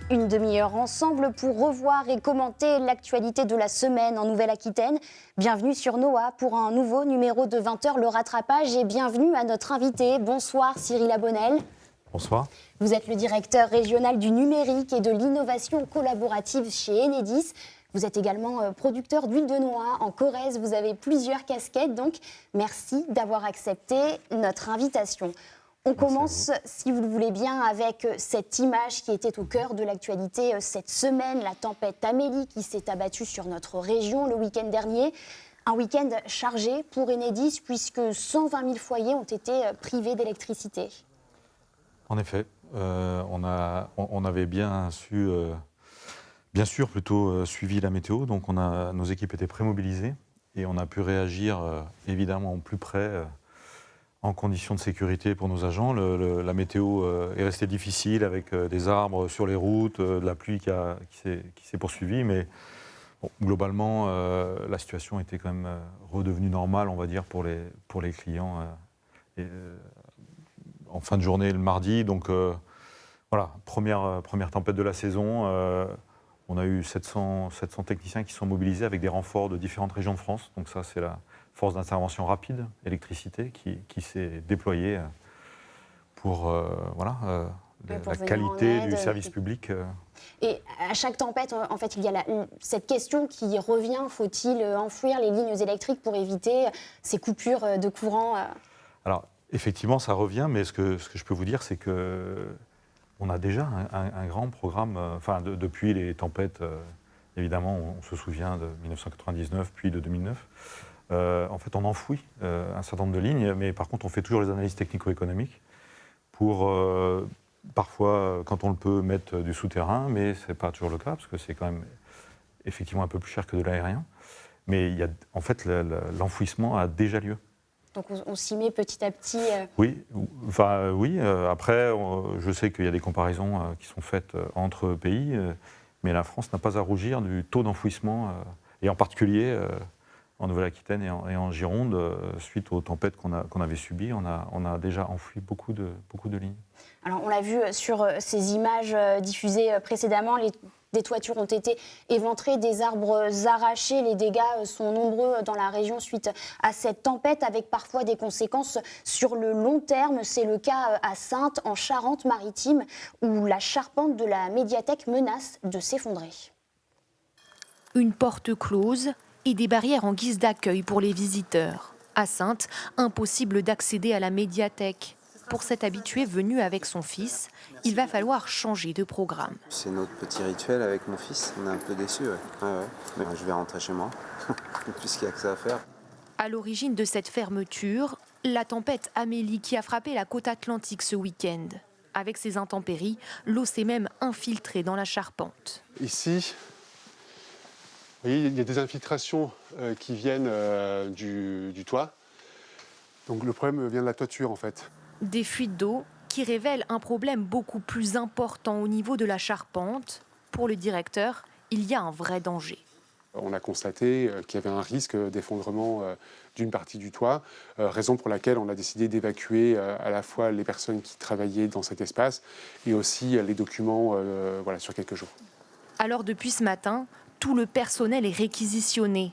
Une demi-heure ensemble pour revoir et commenter l'actualité de la semaine en Nouvelle-Aquitaine. Bienvenue sur NOA pour un nouveau numéro de 20h, le rattrapage, et bienvenue à notre invité. Bonsoir Cyril Abonnel. Bonsoir. Vous êtes le directeur régional du numérique et de l'innovation collaborative chez Enedis. Vous êtes également producteur d'huile de noix en Corrèze. Vous avez plusieurs casquettes, donc merci d'avoir accepté notre invitation. On commence, si vous le voulez bien, avec cette image qui était au cœur de l'actualité cette semaine, la tempête Amélie qui s'est abattue sur notre région le week-end dernier. Un week-end chargé pour Enedis puisque 120 000 foyers ont été privés d'électricité. En effet, on avait bien sûr suivi la météo, donc nos équipes étaient prémobilisées et on a pu réagir évidemment au plus près en conditions de sécurité pour nos agents. La météo est restée difficile avec des arbres sur les routes, de la pluie qui s'est poursuivie, mais bon, globalement, la situation était quand même redevenue normale, on va dire, pour les clients en fin de journée le mardi. Donc voilà, première tempête de la saison. On a eu 700 techniciens qui sont mobilisés avec des renforts de différentes régions de France. Donc ça, c'est la force d'intervention rapide, électricité, qui s'est déployée pour la qualité du service public. Et à chaque tempête, en fait, il y a cette question qui revient, faut-il enfouir les lignes électriques pour éviter ces coupures de courant Alors, effectivement, ça revient, mais ce que je peux vous dire, c'est qu'on a déjà un grand programme, depuis les tempêtes, évidemment, on se souvient de 1999, puis de 2009. En fait, on enfouit un certain nombre de lignes, mais par contre, on fait toujours les analyses technico-économiques pour, parfois, quand on le peut, mettre du souterrain, mais ce n'est pas toujours le cas, parce que c'est quand même effectivement un peu plus cher que de l'aérien. Mais en fait, l'enfouissement a déjà lieu. Donc on s'y met petit à petit Oui. Après, je sais qu'il y a des comparaisons qui sont faites entre pays, mais la France n'a pas à rougir du taux d'enfouissement, et en particulier en Nouvelle-Aquitaine et en Gironde, suite aux tempêtes qu'on avait subies, on a déjà enfoui beaucoup de lignes. Alors on l'a vu sur ces images diffusées précédemment, des toitures ont été éventrées, des arbres arrachés. Les dégâts sont nombreux dans la région suite à cette tempête, avec parfois des conséquences sur le long terme. C'est le cas à Saintes, en Charente-Maritime, où la charpente de la médiathèque menace de s'effondrer. Une porte close et des barrières en guise d'accueil pour les visiteurs. À Saintes, impossible d'accéder à la médiathèque. Pour cet habitué venu avec son fils, il va falloir changer de programme. C'est notre petit rituel avec mon fils, on est un peu déçus. Ouais. Mais je vais rentrer chez moi, puisqu'il n'y a que ça à faire. À l'origine de cette fermeture, la tempête Amélie qui a frappé la côte atlantique ce week-end. Avec ces intempéries, l'eau s'est même infiltrée dans la charpente. Ici, vous voyez, il y a des infiltrations qui viennent du toit. Donc le problème vient de la toiture en fait. Des fuites d'eau qui révèlent un problème beaucoup plus important au niveau de la charpente. Pour le directeur, il y a un vrai danger. On a constaté qu'il y avait un risque d'effondrement d'une partie du toit, raison pour laquelle on a décidé d'évacuer à la fois les personnes qui travaillaient dans cet espace et aussi les documents sur quelques jours. Alors depuis ce matin, tout le personnel est réquisitionné.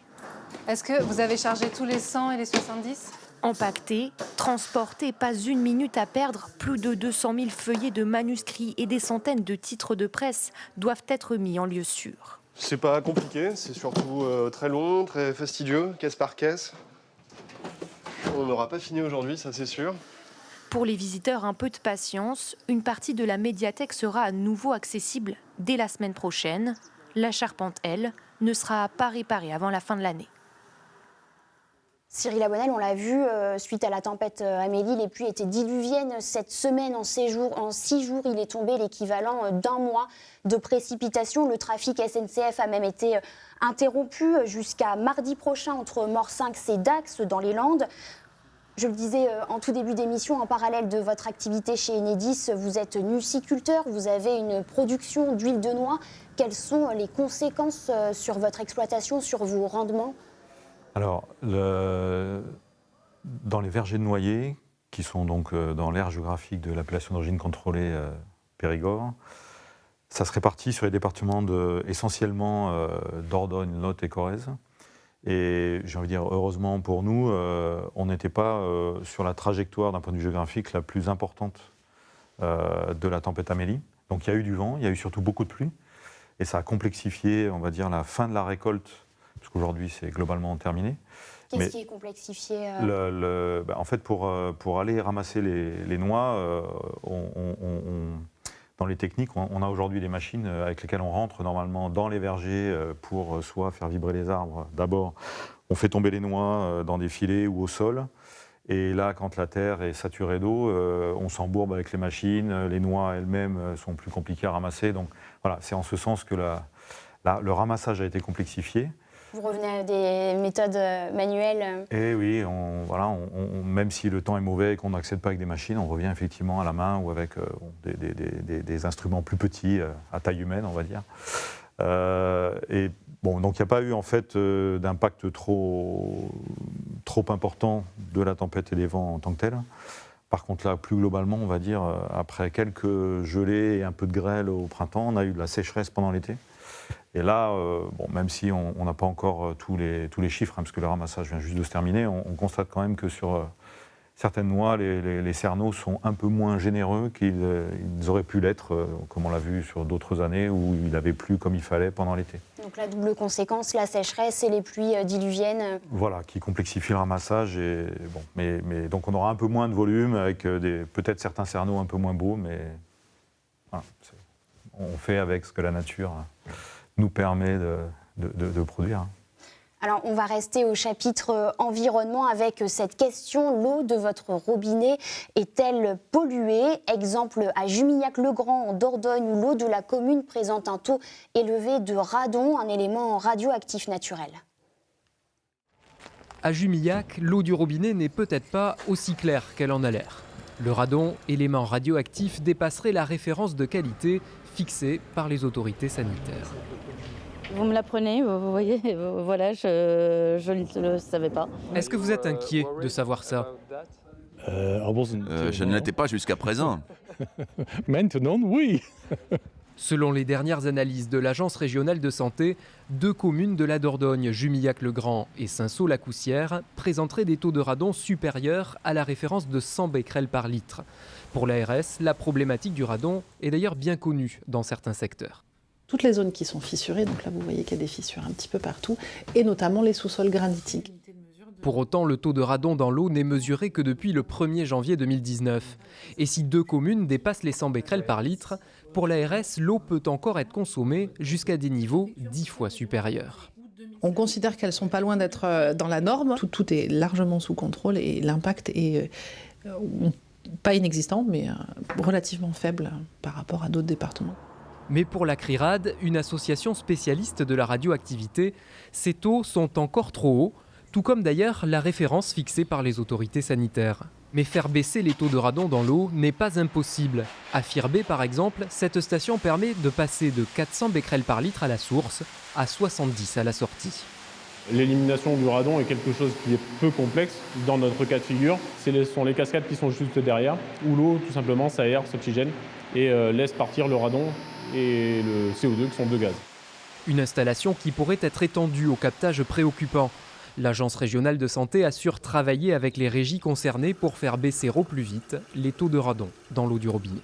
Est-ce que vous avez chargé tous les 100 et les 70 ? Empaquetés, transportés, pas une minute à perdre, plus de 200 000 feuillets de manuscrits et des centaines de titres de presse doivent être mis en lieu sûr. C'est pas compliqué, c'est surtout très long, très fastidieux, caisse par caisse. On n'aura pas fini aujourd'hui, ça c'est sûr. Pour les visiteurs, un peu de patience. Une partie de la médiathèque sera à nouveau accessible dès la semaine prochaine. La charpente, elle, ne sera pas réparée avant la fin de l'année. Cyril Abonnel, on l'a vu, suite à la tempête Amélie, les pluies étaient diluviennes. Cette semaine, en 6 jours, il est tombé l'équivalent d'un mois de précipitations. Le trafic SNCF a même été interrompu jusqu'à mardi prochain entre Morsinx et Dax, dans les Landes. Je le disais en tout début d'émission, en parallèle de votre activité chez Enedis, vous êtes nuciculteur, vous avez une production d'huile de noix. Quelles sont les conséquences sur votre exploitation, sur vos rendements ? Alors, dans les vergers de noyers, qui sont donc dans l'aire géographique de l'appellation d'origine contrôlée Périgord, Ça se répartit sur les départements essentiellement Dordogne, Lot et Corrèze. Et j'ai envie de dire, heureusement pour nous, on n'était pas sur la trajectoire d'un point de vue géographique la plus importante de la tempête Amélie. Donc il y a eu du vent, il y a eu surtout beaucoup de pluie. Et ça a complexifié, on va dire, la fin de la récolte, parce qu'aujourd'hui c'est globalement terminé. Qu'est-ce qui est complexifié En fait, pour aller ramasser les noix, dans les techniques, on a aujourd'hui des machines avec lesquelles on rentre normalement dans les vergers pour soit faire vibrer les arbres. D'abord, on fait tomber les noix dans des filets ou au sol. Et là, quand la terre est saturée d'eau, on s'embourbe avec les machines. Les noix elles-mêmes sont plus compliquées à ramasser. Donc voilà, c'est en ce sens que le ramassage a été complexifié. Vous revenez à des méthodes manuelles. Et oui, même si le temps est mauvais et qu'on n'accède pas avec des machines, on revient effectivement à la main ou avec des instruments plus petits, à taille humaine, on va dire. Et bon, donc il n'y a pas eu en fait d'impact trop important de la tempête et des vents en tant que tel. Par contre là, plus globalement, on va dire, après quelques gelées et un peu de grêle au printemps, on a eu de la sécheresse pendant l'été. Et là, même si on n'a pas encore tous les chiffres, parce que le ramassage vient juste de se terminer, on constate quand même que sur certaines noix, les cerneaux sont un peu moins généreux qu'ils auraient pu l'être, comme on l'a vu sur d'autres années où il avait plu comme il fallait pendant l'été. Donc la double conséquence, la sécheresse et les pluies diluviennes. Voilà, qui complexifient le ramassage. Mais donc on aura un peu moins de volume, avec peut-être certains cerneaux un peu moins beaux, mais voilà, on fait avec ce que la nature nous permet de produire. Alors, on va rester au chapitre environnement avec cette question. L'eau de votre robinet est-elle polluée? Exemple à Jumillac-le-Grand, en Dordogne, où l'eau de la commune présente un taux élevé de radon, un élément radioactif naturel. À Jumillac, l'eau du robinet n'est peut-être pas aussi claire qu'elle en a l'air. Le radon, élément radioactif, dépasserait la référence de qualité fixée par les autorités sanitaires. Vous me l'apprenez, vous voyez, voilà, je ne le savais pas. Est-ce que vous êtes inquiet de savoir ça? Je ne l'étais pas jusqu'à présent. Maintenant, oui. Selon les dernières analyses de l'Agence régionale de santé, 2 communes de la Dordogne, Jumillac-le-Grand et Saint-Saul-la-Coussière, présenteraient des taux de radon supérieurs à la référence de 100 becquerels par litre. Pour l'ARS, la problématique du radon est d'ailleurs bien connue dans certains secteurs. Toutes les zones qui sont fissurées, donc là vous voyez qu'il y a des fissures un petit peu partout, et notamment les sous-sols granitiques. Pour autant, le taux de radon dans l'eau n'est mesuré que depuis le 1er janvier 2019. Et si 2 communes dépassent les 100 becquerels par litre, pour l'ARS, l'eau peut encore être consommée jusqu'à des niveaux 10 fois supérieurs. On considère qu'elles ne sont pas loin d'être dans la norme. Tout est largement sous contrôle et l'impact est pas inexistant, mais relativement faible par rapport à d'autres départements. Mais pour la CRIRAD, une association spécialiste de la radioactivité, ces taux sont encore trop hauts, tout comme d'ailleurs la référence fixée par les autorités sanitaires. Mais faire baisser les taux de radon dans l'eau n'est pas impossible. À Firbé, par exemple, cette station permet de passer de 400 becquerels par litre à la source à 70 à la sortie. L'élimination du radon est quelque chose qui est peu complexe dans notre cas de figure. Ce sont les cascades qui sont juste derrière, où l'eau tout simplement s'aère, s'oxygène et laisse partir le radon et le CO2 qui sont 2 gaz. Une installation qui pourrait être étendue au captage préoccupant. L'Agence régionale de santé assure travailler avec les régies concernées pour faire baisser au plus vite les taux de radon dans l'eau du robinet.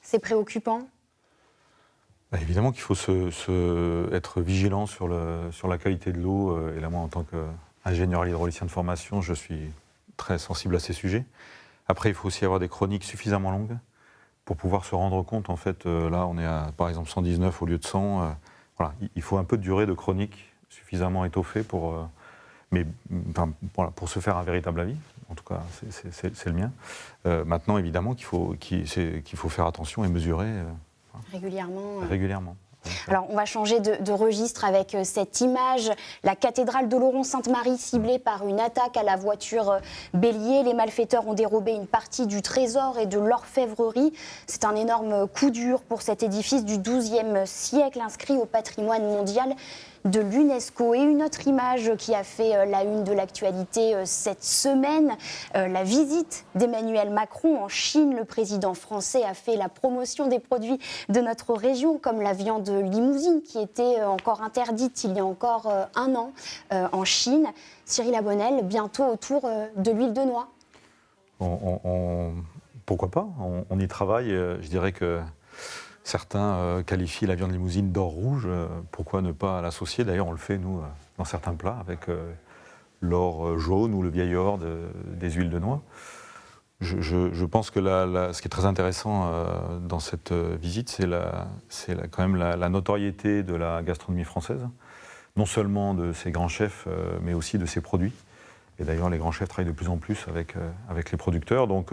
C'est préoccupant? Évidemment qu'il faut être vigilant sur la qualité de l'eau. Et là, moi, en tant qu'ingénieur hydraulicien de formation, je suis très sensible à ces sujets. Après, il faut aussi avoir des chroniques suffisamment longues pour pouvoir se rendre compte. En fait, là, on est à, par exemple, 119 au lieu de 100. Voilà, il faut un peu de durée de chronique suffisamment étoffée pour se faire un véritable avis. En tout cas, c'est le mien. Maintenant, évidemment, qu'il faut faire attention et mesurer régulièrement. Alors, on va changer de registre avec cette image. La cathédrale d'Oloron-Sainte-Marie ciblée par une attaque à la voiture bélier. Les malfaiteurs ont dérobé une partie du trésor et de l'orfèvrerie. C'est un énorme coup dur pour cet édifice du XIIe siècle inscrit au patrimoine mondial de l'UNESCO. Et une autre image qui a fait la une de l'actualité cette semaine, la visite d'Emmanuel Macron en Chine. Le président français a fait la promotion des produits de notre région, comme la viande limousine qui était encore interdite il y a encore un an en Chine. Cyril Abonnel, bientôt autour de l'huile de noix. Pourquoi pas, on y travaille. Je dirais que certains qualifient la viande limousine d'or rouge. Pourquoi ne pas l'associer? D'ailleurs, on le fait, nous, dans certains plats, avec l'or jaune ou le vieil or des huiles de noix. Je pense que ce qui est très intéressant dans cette visite, c'est quand même la notoriété de la gastronomie française, non seulement de ses grands chefs, mais aussi de ses produits. Et d'ailleurs, les grands chefs travaillent de plus en plus avec les producteurs. Donc,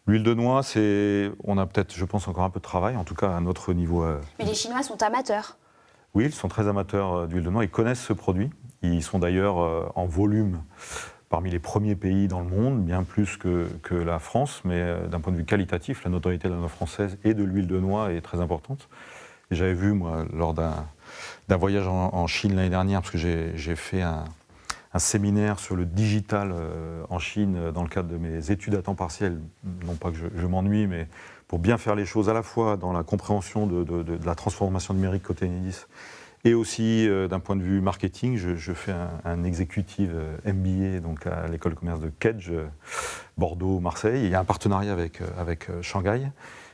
l'huile de noix, on a peut-être, je pense, encore un peu de travail, en tout cas à notre niveau. Mais les Chinois sont amateurs. Oui, ils sont très amateurs d'huile de noix. Ils connaissent ce produit. Ils sont d'ailleurs en volume parmi les premiers pays dans le monde, bien plus que la France. Mais d'un point de vue qualitatif, la notoriété de la noix française et de l'huile de noix est très importante. Et j'avais vu, moi, lors d'un voyage en Chine l'année dernière, parce que j'ai fait un séminaire sur le digital en Chine dans le cadre de mes études à temps partiel. Non pas que je m'ennuie, mais pour bien faire les choses à la fois dans la compréhension de la transformation numérique côté Enedis et aussi d'un point de vue marketing. Je fais un executive MBA donc à l'école de commerce de Kedge, Bordeaux, Marseille. Il y a un partenariat avec Shanghai.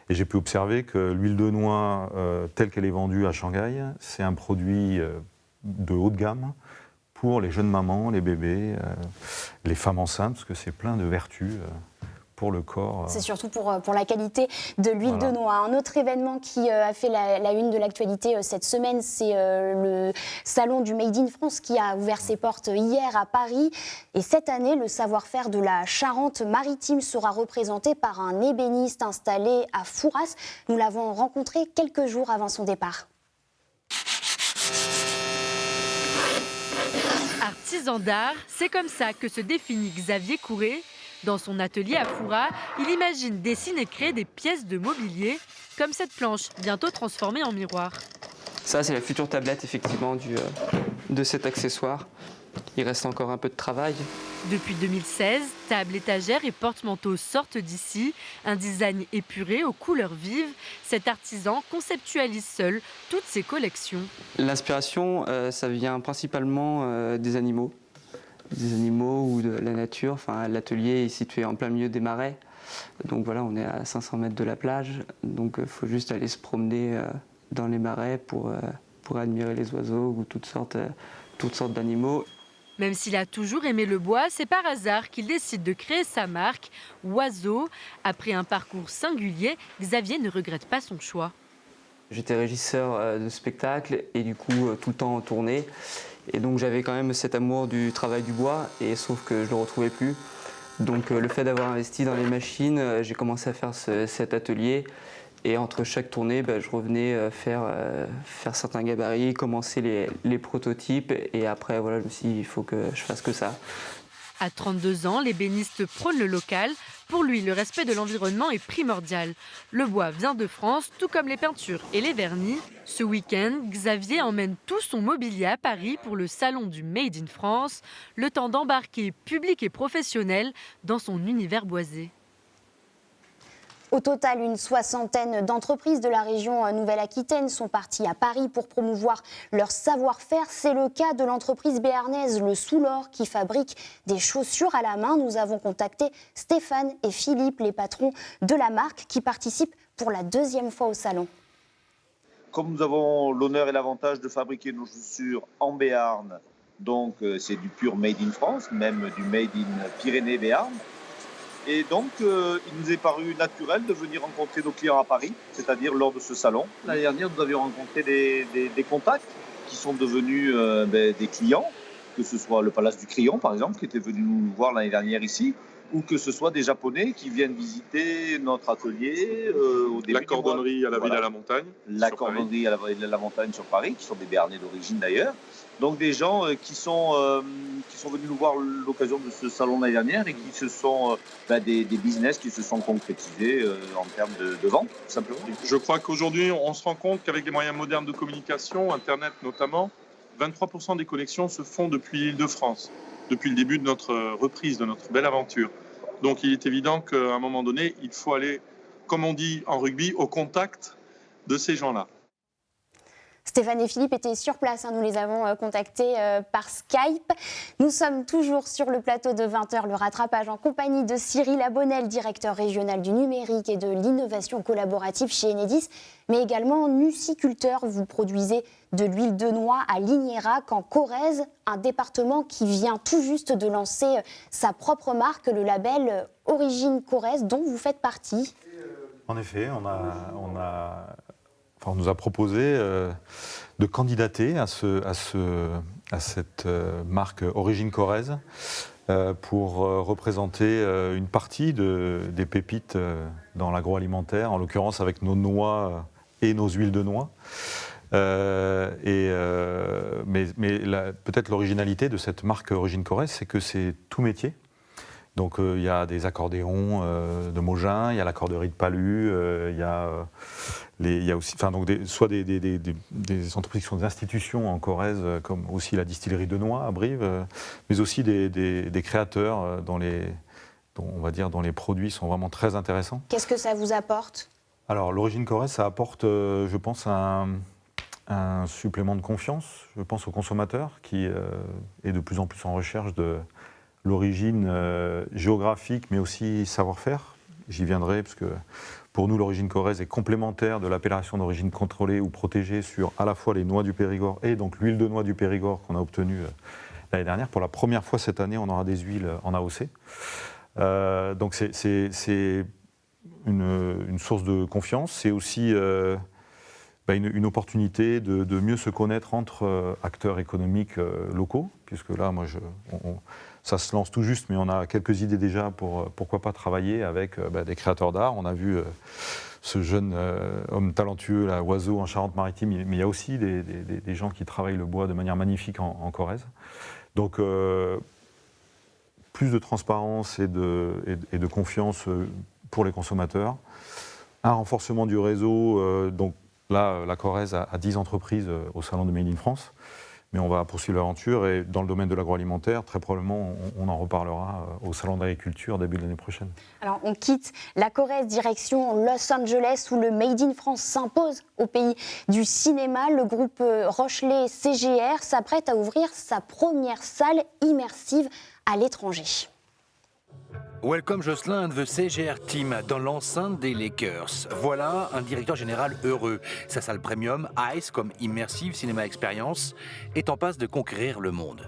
Et j'ai pu observer que l'huile de noix telle qu'elle est vendue à Shanghai, c'est un produit de haut de gamme pour les jeunes mamans, les bébés, les femmes enceintes, parce que c'est plein de vertus pour le corps. C'est surtout pour la qualité de l'huile de noix. Un autre événement qui a fait la une de l'actualité cette semaine, c'est le salon du Made in France qui a ouvert ses portes hier à Paris. Et cette année, le savoir-faire de la Charente-Maritime sera représenté par un ébéniste installé à Fouras. Nous l'avons rencontré quelques jours avant son départ. Artisan d'art, c'est comme ça que se définit Xavier Courret. Dans son atelier à Fouras, il imagine, dessine et crée des pièces de mobilier, comme cette planche, bientôt transformée en miroir. Ça, c'est la future tablette, effectivement, de cet accessoire. Il reste encore un peu de travail. Depuis 2016, table, étagère et porte-manteau sortent d'ici. Un design épuré aux couleurs vives. Cet artisan conceptualise seul toutes ses collections. L'inspiration, ça vient principalement des animaux. Des animaux ou de la nature. Enfin, l'atelier est situé en plein milieu des marais. Donc voilà, on est à 500 mètres de la plage. Donc il faut juste aller se promener dans les marais pour admirer les oiseaux ou toutes sortes d'animaux. Même s'il a toujours aimé le bois, c'est par hasard qu'il décide de créer sa marque, Oiseau. Après un parcours singulier, Xavier ne regrette pas son choix. J'étais régisseur de spectacle et du coup tout le temps en tournée. Et donc j'avais quand même cet amour du travail du bois, et sauf que je ne le retrouvais plus. Donc le fait d'avoir investi dans les machines, j'ai commencé à faire cet atelier. Et entre chaque tournée, je revenais faire certains gabarits, commencer les prototypes. Et après, voilà, je me suis dit, il faut que je fasse que ça. À 32 ans, l'ébéniste prône le local. Pour lui, le respect de l'environnement est primordial. Le bois vient de France, tout comme les peintures et les vernis. Ce week-end, Xavier emmène tout son mobilier à Paris pour le salon du Made in France, le temps d'embarquer public et professionnel dans son univers boisé. Au total, une soixantaine d'entreprises de la région Nouvelle-Aquitaine sont parties à Paris pour promouvoir leur savoir-faire. C'est le cas de l'entreprise béarnaise Le Soulor qui fabrique des chaussures à la main. Nous avons contacté Stéphane et Philippe, les patrons de la marque, qui participent pour la deuxième fois au salon. Comme nous avons l'honneur et l'avantage de fabriquer nos chaussures en Béarn, donc c'est du pur Made in France, même du Made in Pyrénées-Béarn. Et donc, il nous est paru naturel de venir rencontrer nos clients à Paris, c'est-à-dire lors de ce salon. L'année dernière, nous avions rencontré des contacts qui sont devenus des clients, que ce soit le Palace du Crayon, par exemple, qui était venu nous voir l'année dernière ici, ou que ce soit des Japonais qui viennent visiter notre atelier au début. La cordonnerie à la ville à la montagne. La cordonnerie à la ville à la montagne sur Paris, qui sont des Béarnais d'origine d'ailleurs. Donc des gens qui sont venus nous voir l'occasion de ce salon l'année dernière et qui se sont des business qui se sont concrétisés en termes de vente, tout simplement. Je crois qu'aujourd'hui, on se rend compte qu'avec les moyens modernes de communication, Internet notamment, 23% des connexions se font depuis l'Île-de-France, depuis le début de notre reprise, de notre belle aventure. Donc il est évident qu'à un moment donné, il faut aller, comme on dit en rugby, au contact de ces gens-là. Stéphane et Philippe étaient sur place, nous les avons contactés par Skype. Nous sommes toujours sur le plateau de 20h, le rattrapage en compagnie de Cyril Abonnel, directeur régional du numérique et de l'innovation collaborative chez Enedis, mais également nuciculteur. Vous produisez de l'huile de noix à Lignérac en Corrèze, un département qui vient tout juste de lancer sa propre marque, le label Origine Corrèze, dont vous faites partie. En effet, on nous a proposé de candidater à cette marque Origine Corrèze pour représenter une partie des pépites dans l'agroalimentaire, en l'occurrence avec nos noix et nos huiles de noix. Mais peut-être l'originalité de cette marque Origine Corrèze, c'est que c'est tout métier. Donc il y a des accordéons de Mogin, il y a l'accorderie de Palu, il y a aussi, soit des entreprises qui sont des institutions en Corrèze, comme aussi la distillerie de noix à Brive, mais aussi des créateurs dont les produits sont vraiment très intéressants. Qu'est-ce que ça vous apporte ? Alors l'Origine Corrèze, ça apporte, je pense, un supplément de confiance, je pense, au consommateur qui est de plus en plus en recherche de l'origine géographique, mais aussi savoir-faire. J'y viendrai, parce que pour nous, l'origine corrèze est complémentaire de l'appellation d'origine contrôlée ou protégée sur à la fois les noix du Périgord et donc l'huile de noix du Périgord qu'on a obtenue l'année dernière. Pour la première fois cette année, on aura des huiles en AOC. Donc c'est une source de confiance. C'est aussi une opportunité de mieux se connaître entre acteurs économiques locaux, puisque là, ça se lance tout juste, mais on a quelques idées déjà pour pourquoi pas travailler avec des créateurs d'art. On a vu ce jeune homme talentueux, là, Oiseau, en Charente-Maritime, mais il y a aussi des gens qui travaillent le bois de manière magnifique en Corrèze. Donc, plus de transparence et de confiance pour les consommateurs. Un renforcement du réseau. Donc là, la Corrèze a 10 entreprises au salon de Made in France. Mais on va poursuivre l'aventure et dans le domaine de l'agroalimentaire, très probablement, on en reparlera au Salon d'agriculture début de l'année prochaine. Alors, on quitte la Corrèze, direction Los Angeles, où le Made in France s'impose au pays du cinéma. Le groupe Rochelet CGR s'apprête à ouvrir sa première salle immersive à l'étranger. Welcome Jocelyn and the CGR Team dans l'enceinte des Lakers. Voilà un directeur général heureux. Sa salle premium, ICE comme Immersive Cinema Experience, est en passe de conquérir le monde.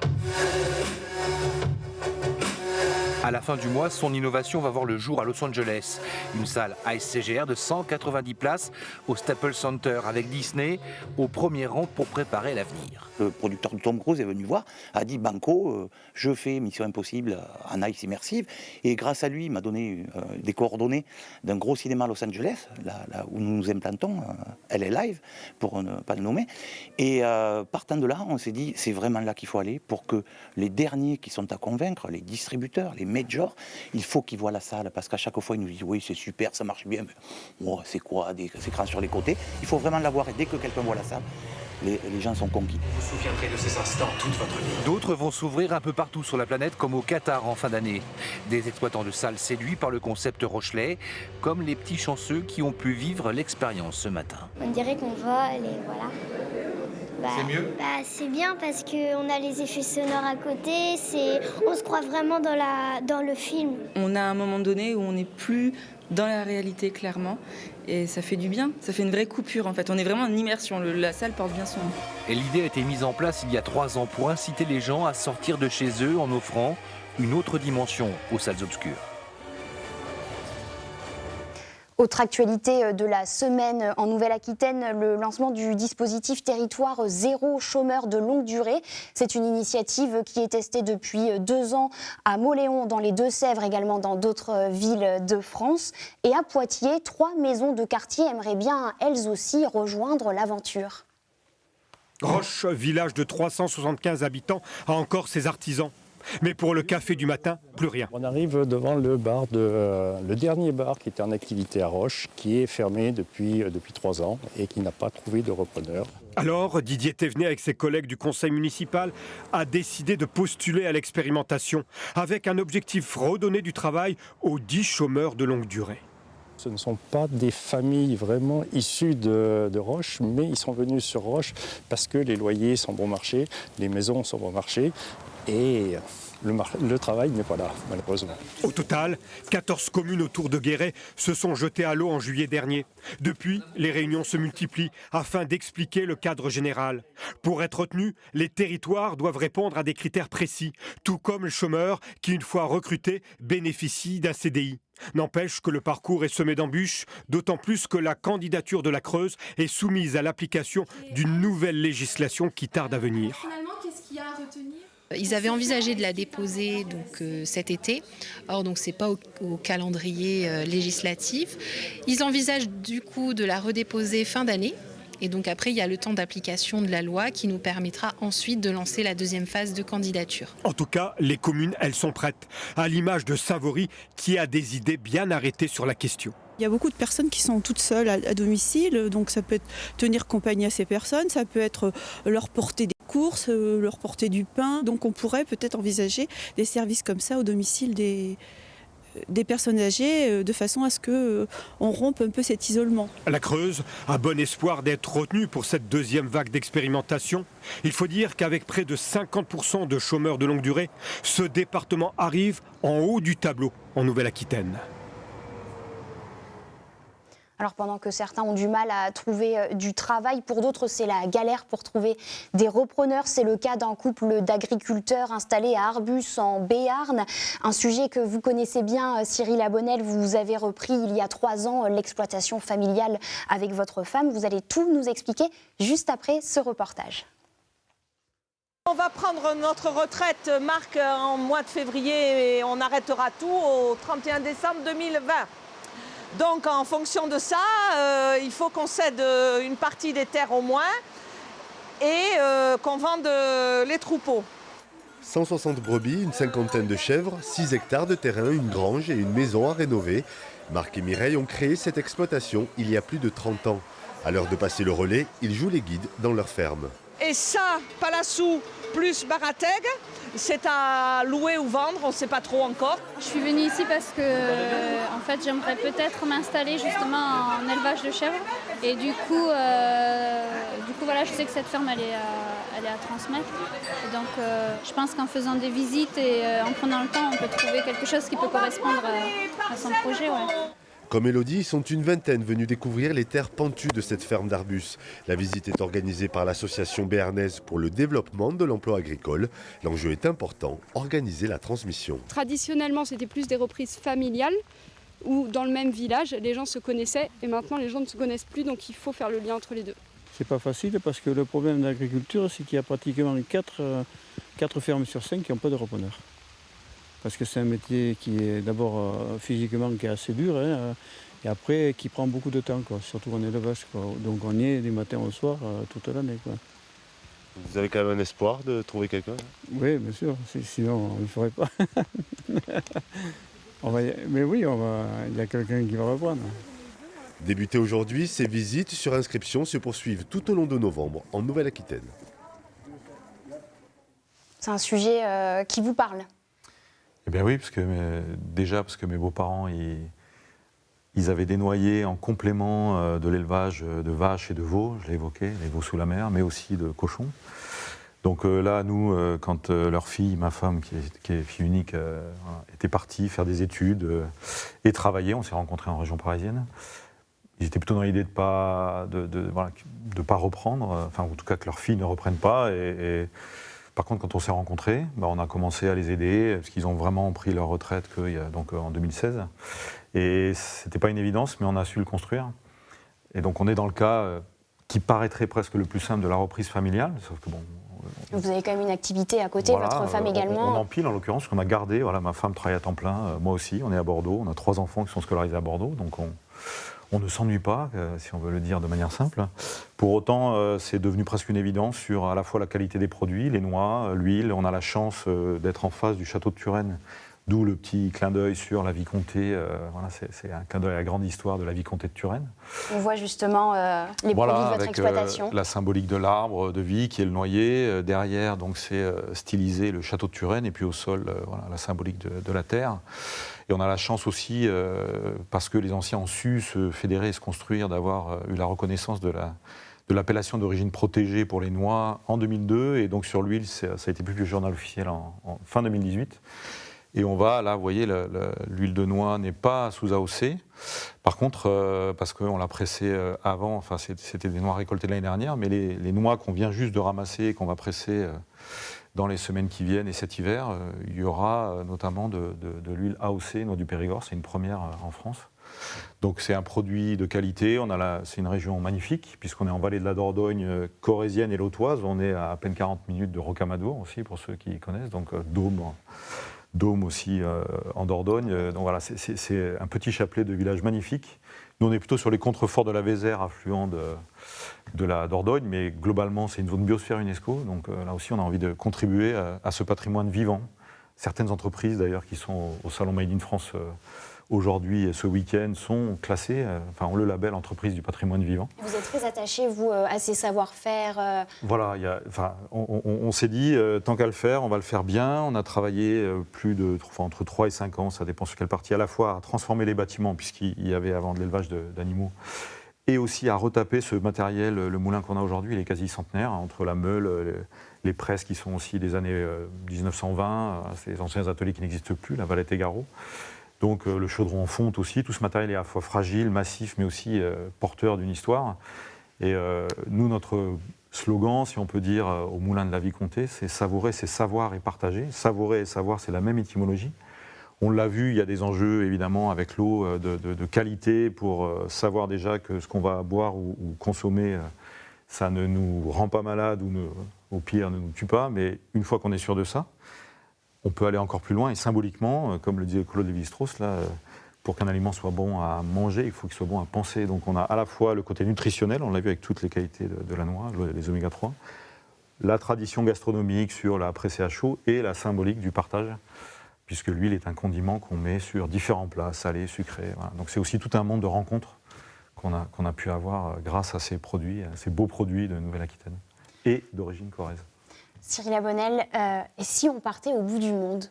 À la fin du mois, son innovation va voir le jour à Los Angeles. Une salle ICE CGR de 190 places au Staples Center avec Disney au premier rang pour préparer l'avenir. Le producteur de Tom Cruise est venu voir, a dit Banco, je fais Mission Impossible en ICE immersive. Et grâce à lui, il m'a donné des coordonnées d'un gros cinéma à Los Angeles, là où nous nous implantons, LA Live, pour ne pas le nommer. Et partant de là, on s'est dit, c'est vraiment là qu'il faut aller pour que les derniers qui sont à convaincre, les distributeurs, les majors, il faut qu'ils voient la salle, parce qu'à chaque fois, ils nous disent, oui, c'est super, ça marche bien, mais oh, c'est quoi, des écrans sur les côtés. Il faut vraiment la voir, et dès que quelqu'un voit la salle, les gens sont conquis. Vous vous souviendrez de ces instants toute votre vie. D'autres vont s'ouvrir un peu partout sur la planète, comme au Qatar en fin d'année. Des exploitants de salles séduits par le concept Rochelet, comme les petits chanceux qui ont pu vivre l'expérience ce matin. On dirait qu'on vole et voilà. C'est mieux ? C'est bien parce qu'on a les effets sonores à côté, on se croit vraiment dans le film. On a un moment donné où on n'est plus dans la réalité clairement et ça fait du bien, ça fait une vraie coupure en fait. On est vraiment en immersion, la salle porte bien son nom. Et l'idée a été mise en place il y a 3 ans pour inciter les gens à sortir de chez eux en offrant une autre dimension aux salles obscures. Autre actualité de la semaine en Nouvelle-Aquitaine, le lancement du dispositif Territoire Zéro Chômeur de longue durée. C'est une initiative qui est testée depuis 2 ans à Mauléon, dans les Deux-Sèvres, également dans d'autres villes de France. Et à Poitiers, 3 maisons de quartier aimeraient bien, elles aussi, rejoindre l'aventure. Roche, village de 375 habitants, a encore ses artisans. Mais pour le café du matin, plus rien. On arrive devant le dernier bar qui était en activité à Roche, qui est fermé depuis 3 ans et qui n'a pas trouvé de repreneur. Alors, Didier Thévenet, avec ses collègues du conseil municipal, a décidé de postuler à l'expérimentation, avec un objectif: redonner du travail aux 10 chômeurs de longue durée. Ce ne sont pas des familles vraiment issues de Roche, mais ils sont venus sur Roche parce que les loyers sont bon marché, les maisons sont bon marché et le travail n'est pas là, malheureusement. Au total, 14 communes autour de Guéret se sont jetées à l'eau en juillet dernier. Depuis, les réunions se multiplient afin d'expliquer le cadre général. Pour être retenus, les territoires doivent répondre à des critères précis, tout comme les chômeurs qui, une fois recrutés, bénéficient d'un CDI. N'empêche que le parcours est semé d'embûches, d'autant plus que la candidature de la Creuse est soumise à l'application d'une nouvelle législation qui tarde à venir. Finalement, qu'est-ce qu'il y a à retenir ? Ils avaient envisagé de la déposer cet été. Or, ce n'est pas au calendrier législatif. Ils envisagent du coup de la redéposer fin d'année. Et donc après, il y a le temps d'application de la loi qui nous permettra ensuite de lancer la deuxième phase de candidature. En tout cas, les communes, elles sont prêtes, à l'image de Savory qui a des idées bien arrêtées sur la question. Il y a beaucoup de personnes qui sont toutes seules à domicile, donc ça peut être tenir compagnie à ces personnes, ça peut être leur porter des courses, leur porter du pain. Donc on pourrait peut-être envisager des services comme ça au domicile des personnes âgées, de façon à ce qu'on rompe un peu cet isolement. La Creuse a bon espoir d'être retenue pour cette deuxième vague d'expérimentation. Il faut dire qu'avec près de 50% de chômeurs de longue durée, ce département arrive en haut du tableau en Nouvelle-Aquitaine. Alors pendant que certains ont du mal à trouver du travail, pour d'autres c'est la galère pour trouver des repreneurs. C'est le cas d'un couple d'agriculteurs installés à Arbus en Béarn. Un sujet que vous connaissez bien, Cyril Abonnel. Vous avez repris il y a 3 ans l'exploitation familiale avec votre femme. Vous allez tout nous expliquer juste après ce reportage. On va prendre notre retraite, Marc, en mois de février et on arrêtera tout au 31 décembre 2020. Donc en fonction de ça, il faut qu'on cède une partie des terres au moins et qu'on vende les troupeaux. 160 brebis, une cinquantaine de chèvres, 6 hectares de terrain, une grange et une maison à rénover. Marc et Mireille ont créé cette exploitation il y a plus de 30 ans. À l'heure de passer le relais, ils jouent les guides dans leur ferme. Et ça, Palassou plus Barateg, c'est à louer ou vendre, on ne sait pas trop encore. Je suis venue ici parce que en fait, j'aimerais peut-être m'installer justement en élevage de chèvres. Et du coup voilà, je sais que cette ferme elle est à transmettre. Et donc je pense qu'en faisant des visites et en prenant le temps, on peut trouver quelque chose qui peut correspondre à son projet. Ouais. Comme Élodie, ils sont une vingtaine venus découvrir les terres pentues de cette ferme d'Arbus. La visite est organisée par l'association béarnaise pour le développement de l'emploi agricole. L'enjeu est important, organiser la transmission. Traditionnellement, c'était plus des reprises familiales où dans le même village, les gens se connaissaient et maintenant les gens ne se connaissent plus, donc il faut faire le lien entre les deux. C'est pas facile parce que le problème de l'agriculture, c'est qu'il y a pratiquement 4 fermes sur 5 qui n'ont pas de repreneur. Parce que c'est un métier qui est d'abord physiquement qui est assez dur et après qui prend beaucoup de temps, quoi, surtout en élevage. Quoi. Donc on y est du matin au soir toute l'année. Quoi. Vous avez quand même un espoir de trouver quelqu'un ? Oui, bien sûr, sinon on ne le ferait pas. Mais oui, il y a quelqu'un qui va reprendre. Débuté aujourd'hui, ces visites sur inscription se poursuivent tout au long de novembre en Nouvelle-Aquitaine. C'est un sujet qui vous parle ? Eh bien oui, parce que mes beaux-parents, ils avaient des noyers en complément de l'élevage de vaches et de veaux, je l'ai évoqué, les veaux sous la mer, mais aussi de cochons. Donc là, nous, quand leur fille, ma femme, qui est fille unique, était partie faire des études et travailler, on s'est rencontrés en région parisienne. Ils étaient plutôt dans l'idée de pas reprendre, enfin en tout cas que leur fille ne reprenne pas. Par contre, quand on s'est rencontrés, on a commencé à les aider, parce qu'ils ont vraiment pris leur retraite donc, en 2016. Et c'était pas une évidence, mais on a su le construire. Et donc on est dans le cas qui paraîtrait presque le plus simple de la reprise familiale, sauf que bon... Vous avez quand même une activité à côté, votre femme également. On empile en l'occurrence, qu'on a gardé. Voilà, ma femme travaille à temps plein, moi aussi, on est à Bordeaux, on a 3 enfants qui sont scolarisés à Bordeaux, donc on ne s'ennuie pas, si on veut le dire de manière simple. Pour autant, c'est devenu presque une évidence sur à la fois la qualité des produits, les noix, l'huile. On a la chance d'être en face du château de Turenne, d'où le petit clin d'œil sur la vicomté. Voilà, c'est un clin d'œil à la grande histoire de la vicomté de Turenne. On voit justement les produits de votre avec, exploitation. La symbolique de l'arbre de vie qui est le noyer. Derrière, donc, c'est stylisé le château de Turenne, et puis au sol, voilà, la symbolique de la terre. Et on a la chance aussi, parce que les anciens ont su se fédérer et se construire, d'avoir eu la reconnaissance de l'appellation d'origine protégée pour les noix en 2002. Et donc sur l'huile, ça a été publié au journal officiel en fin 2018. Et on va, là, vous voyez, l'huile de noix n'est pas sous AOC. Par contre, parce qu'on l'a pressée avant, enfin c'était des noix récoltées l'année dernière, mais les noix qu'on vient juste de ramasser et qu'on va presser dans les semaines qui viennent et cet hiver, il y aura notamment de l'huile AOC, noix du Périgord, c'est une première en France. Donc c'est un produit de qualité, c'est une région magnifique, puisqu'on est en vallée de la Dordogne corrézienne et lautoise, on est à peine 40 minutes de Rocamadour aussi, pour ceux qui connaissent, donc Dôme aussi en Dordogne. Donc voilà, c'est un petit chapelet de villages magnifiques. Nous, on est plutôt sur les contreforts de la Vézère, affluent de la Dordogne, mais globalement, c'est une zone biosphère UNESCO. Donc là aussi, on a envie de contribuer à ce patrimoine vivant. Certaines entreprises, d'ailleurs, qui sont au Salon Made in France aujourd'hui et ce week-end, sont classées, ont le label entreprise du patrimoine vivant. Vous êtes très attaché, vous, à ces savoir-faire Voilà, on s'est dit, tant qu'à le faire, on va le faire bien. On a travaillé entre 3 et 5 ans, ça dépend sur quelle partie, à la fois à transformer les bâtiments, puisqu'il y avait avant de l'élevage d'animaux, et aussi à retaper ce matériel. Le moulin qu'on a aujourd'hui, il est quasi centenaire, entre la meule, les presses qui sont aussi des années 1920, ces anciens ateliers qui n'existent plus, la Valette et Garot. Donc le chaudron en fonte aussi, tout ce matériel est à la fois fragile, massif, mais aussi porteur d'une histoire. Et nous, notre slogan, si on peut dire, au Moulin de la Vicomté, c'est savourer, c'est savoir et partager. Savourer et savoir, c'est la même étymologie. On l'a vu, il y a des enjeux évidemment avec l'eau de qualité pour savoir déjà que ce qu'on va boire ou consommer, ça ne nous rend pas malade ou au pire ne nous tue pas. Mais une fois qu'on est sûr de ça, on peut aller encore plus loin et symboliquement, comme le disait Claude Lévi-Strauss, là, pour qu'un aliment soit bon à manger, il faut qu'il soit bon à penser. Donc on a à la fois le côté nutritionnel, on l'a vu avec toutes les qualités de la noix, les oméga 3, la tradition gastronomique sur la pressée à chaud et la symbolique du partage, puisque l'huile est un condiment qu'on met sur différents plats, salés, sucrés. Voilà. Donc c'est aussi tout un monde de rencontres qu'on a pu avoir grâce à ces produits, à ces beaux produits de Nouvelle-Aquitaine et d'origine corrèze. Cyril Abonnel, et si on partait au bout du monde ?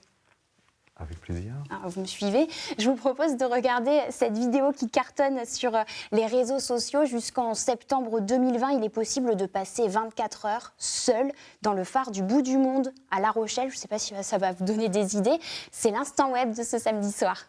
Avec plaisir. Alors, vous me suivez. Je vous propose de regarder cette vidéo qui cartonne sur les réseaux sociaux. Jusqu'en septembre 2020, il est possible de passer 24 heures seul dans le phare du bout du monde à La Rochelle. Je ne sais pas si ça va vous donner des idées. C'est l'instant web de ce samedi soir.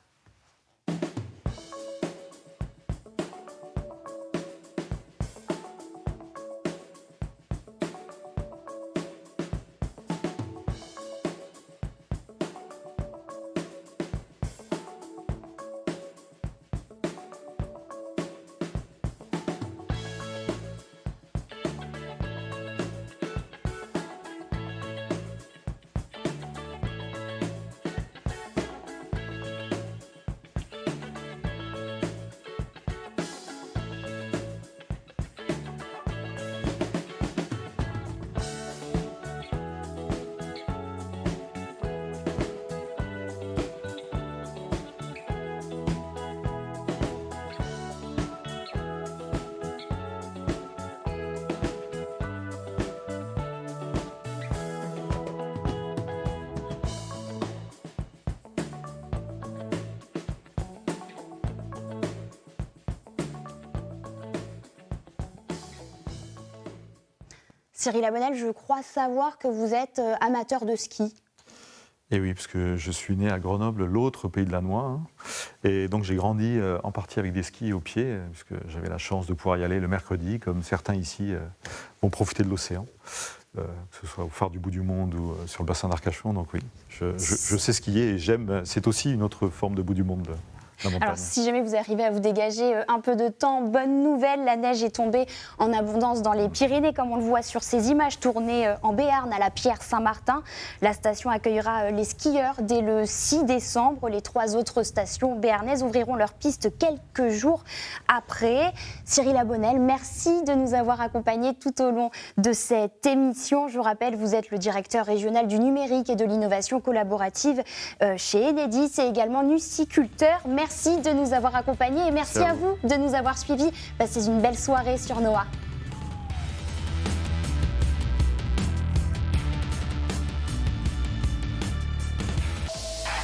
Cyril Abonnel, je crois savoir que vous êtes amateur de ski. Et oui, parce que je suis né à Grenoble, l'autre pays de la noix. Hein. Et donc j'ai grandi en partie avec des skis au pied, puisque j'avais la chance de pouvoir y aller le mercredi, comme certains ici vont profiter de l'océan, que ce soit au phare du bout du monde ou sur le bassin d'Arcachon. Donc oui, je sais skier et j'aime. C'est aussi une autre forme de bout du monde, la montagne. Alors, si jamais vous arrivez à vous dégager un peu de temps, bonne nouvelle, la neige est tombée en abondance dans les Pyrénées, comme on le voit sur ces images tournées en Béarn, à la Pierre Saint-Martin. La station accueillera les skieurs dès le 6 décembre. Les 3 autres stations béarnaises ouvriront leurs pistes quelques jours après. Cyril Abonnel, merci de nous avoir accompagnés tout au long de cette émission. Je vous rappelle, vous êtes le directeur régional du numérique et de l'innovation collaborative chez Enedis et également nuciculteur. Merci de nous avoir accompagnés et merci à vous de nous avoir suivis. Passez une belle soirée sur Noah.